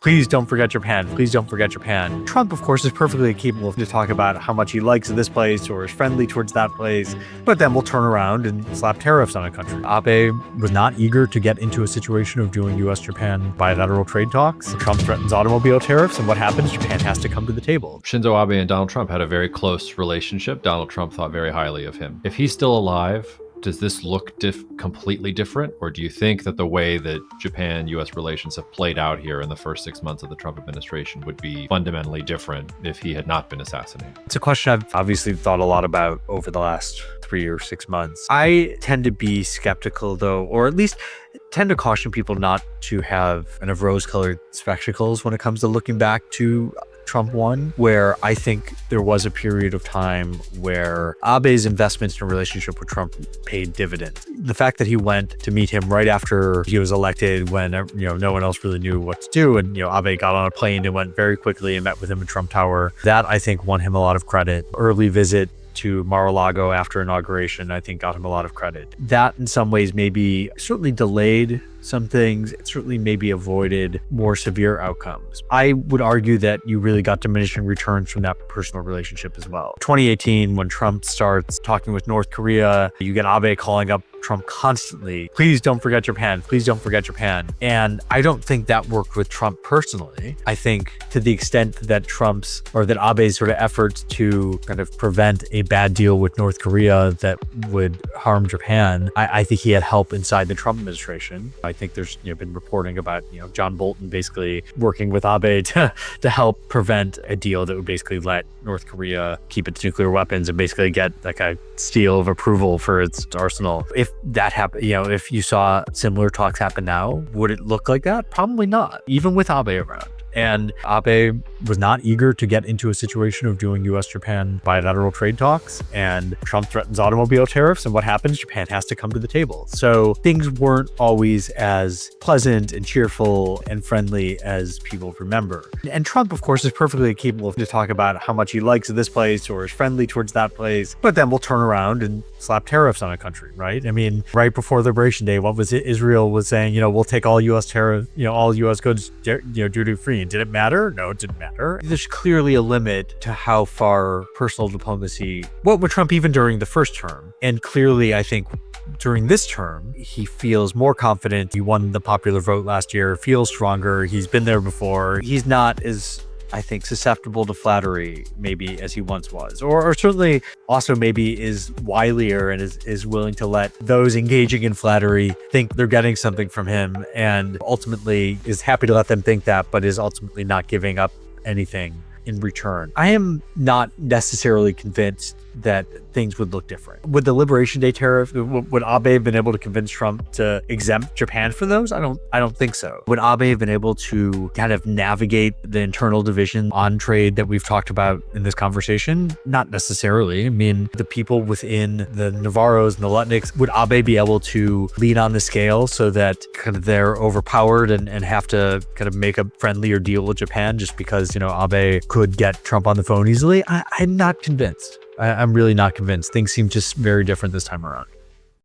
Please don't forget Japan. Please don't forget Japan. Trump, of course, is perfectly capable to talk about how much he likes this place or is friendly towards that place, but then we'll turn around and slap tariffs on a country. Abe was not eager to get into a situation of doing U.S. Japan bilateral trade talks. Trump threatens automobile tariffs, and what happens? Japan has to come to the table. Shinzo Abe and Donald Trump had a very close relationship. Donald Trump thought very highly of him. If he's still alive, does this look completely different? Or do you think that the way that Japan-U.S. relations have played out here in the first 6 months of the Trump administration would be fundamentally different if he had not been assassinated? It's a question I've obviously thought a lot about over the last 3 or 6 months. I tend to be skeptical, though, or at least tend to caution people not to have kind of rose-colored spectacles when it comes to looking back to Trump 1, where I think there was a period of time where Abe's investments in a relationship with Trump paid dividends. The fact that he went to meet him right after he was elected when no one else really knew what to do, and Abe got on a plane and went very quickly and met with him in Trump Tower, that I think won him a lot of credit. Early visit to Mar-a-Lago after inauguration, I think got him a lot of credit. That in some ways maybe certainly delayed some things. It certainly maybe avoided more severe outcomes. I would argue that you really got diminishing returns from that personal relationship as well. 2018, when Trump starts talking with North Korea, you get Abe calling up Trump constantly. Please don't forget Japan. Please don't forget Japan. And I don't think that worked with Trump personally. I think to the extent that Abe's sort of efforts to kind of prevent a bad deal with North Korea that would harm Japan, I think he had help inside the Trump administration. I think there's been reporting about John Bolton basically working with Abe to help prevent a deal that would basically let North Korea keep its nuclear weapons and basically get like a seal of approval for its arsenal. If that happened, if you saw similar talks happen now, would it look like that? Probably not, even with Abe around. And Abe was not eager to get into a situation of doing U.S. Japan bilateral trade talks, and Trump threatens automobile tariffs, and what happens? Japan has to come to the table. So things weren't always as pleasant and cheerful and friendly as people remember. And Trump, of course, is perfectly capable to talk about how much he likes this place or is friendly towards that place, but then we'll turn around and slap tariffs on a country, right? I mean, right before Liberation Day, what was it? Israel was saying, we'll take all U.S. tariff, all U.S. goods, duty-free. Did it matter? No, it didn't matter. There's clearly a limit to how far personal diplomacy, what with Trump even during the first term. And clearly, I think during this term, he feels more confident. He won the popular vote last year, feels stronger. He's been there before. He's not as, I think, susceptible to flattery maybe as he once was, or certainly also maybe is wilier and is willing to let those engaging in flattery think they're getting something from him, and ultimately is happy to let them think that, but is ultimately not giving up anything in return. I am not necessarily convinced that things would look different. With the Liberation Day tariff, would Abe have been able to convince Trump to exempt Japan from those? I don't think so. Would Abe have been able to kind of navigate the internal division on trade that we've talked about in this conversation? Not necessarily. I mean, the people within the Navarros and the Lutniks, would Abe be able to lean on the scale so that kind of they're overpowered and have to kind of make a friendlier deal with Japan just because, Abe could get Trump on the phone easily? I'm not convinced. I'm really not convinced. Things seem just very different this time around.